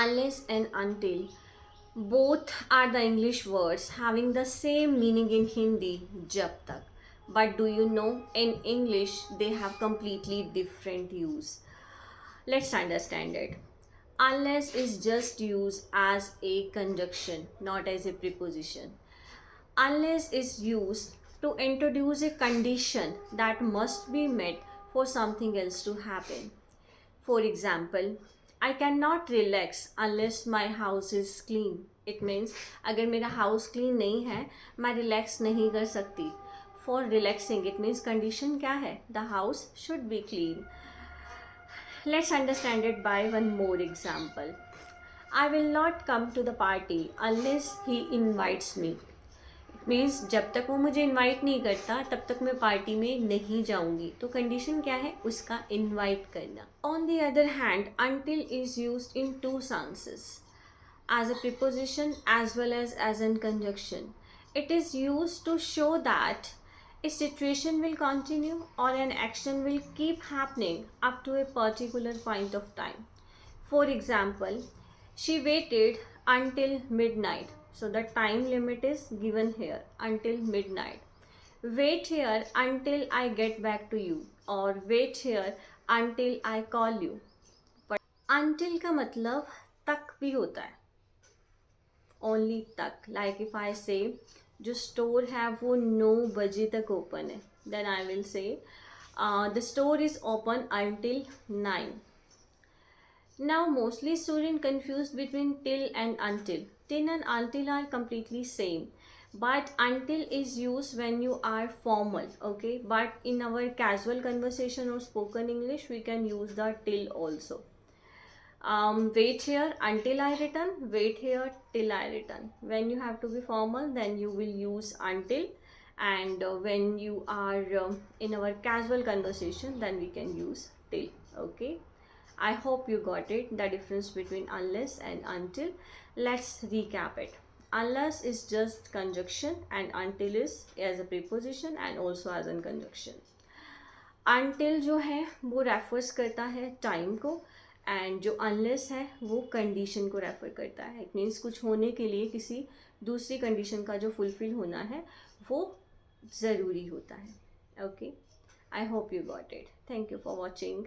Unless and until. Both are the English words having the same meaning in Hindi, jab tak. But do you know, in English, they have completely different use. Let's understand it. Unless is just used as a conjunction, not as a preposition. Unless is used to introduce a condition that must be met for something else to happen. For example, I cannot relax unless my house is clean. It means अगर मेरा house clean नहीं है मैं relax नहीं कर सकती. For relaxing it means condition क्या है? The house should be clean. Let's understand it by one more example. I will not come to the party unless he invites me. Means जब तक वो मुझे इनवाइट नहीं करता तब तक मैं पार्टी में नहीं जाऊंगी. तो कंडीशन क्या है? उसका इनवाइट करना. On the other hand until is used in two senses as a preposition as well as in conjunction. It is used to show that a situation will continue or an action will keep happening up to a particular point of time. For example, she waited until midnight. So the time limit is given here until midnight. Wait here until I get back to you or wait here until I call you. But until का मतलब तक भी होता है. Only तक. Like if I से जो store है वो 9 बजे तक ओपन है, then I will say the store is open until 9. Now mostly students confused between till and until. Till and until are completely same, but until is used when you are formal, okay? But in our casual conversation or spoken English we can use the till also. Wait here until I return, wait here till I return. When you have to be formal then you will use until, and when you are in our casual conversation then we can use till. Okay, I hope you got it, the difference between unless and until. Let's recap it. Unless is just conjunction and until is as a preposition and also as a conjunction. Until जो है वो refers करता है time को, and जो unless है वो condition को रेफर करता है. इट मीन्स कुछ होने के लिए किसी दूसरी कंडीशन का जो फुलफिल होना है वो ज़रूरी होता है. Okay, I hope you got it. Thank you for watching.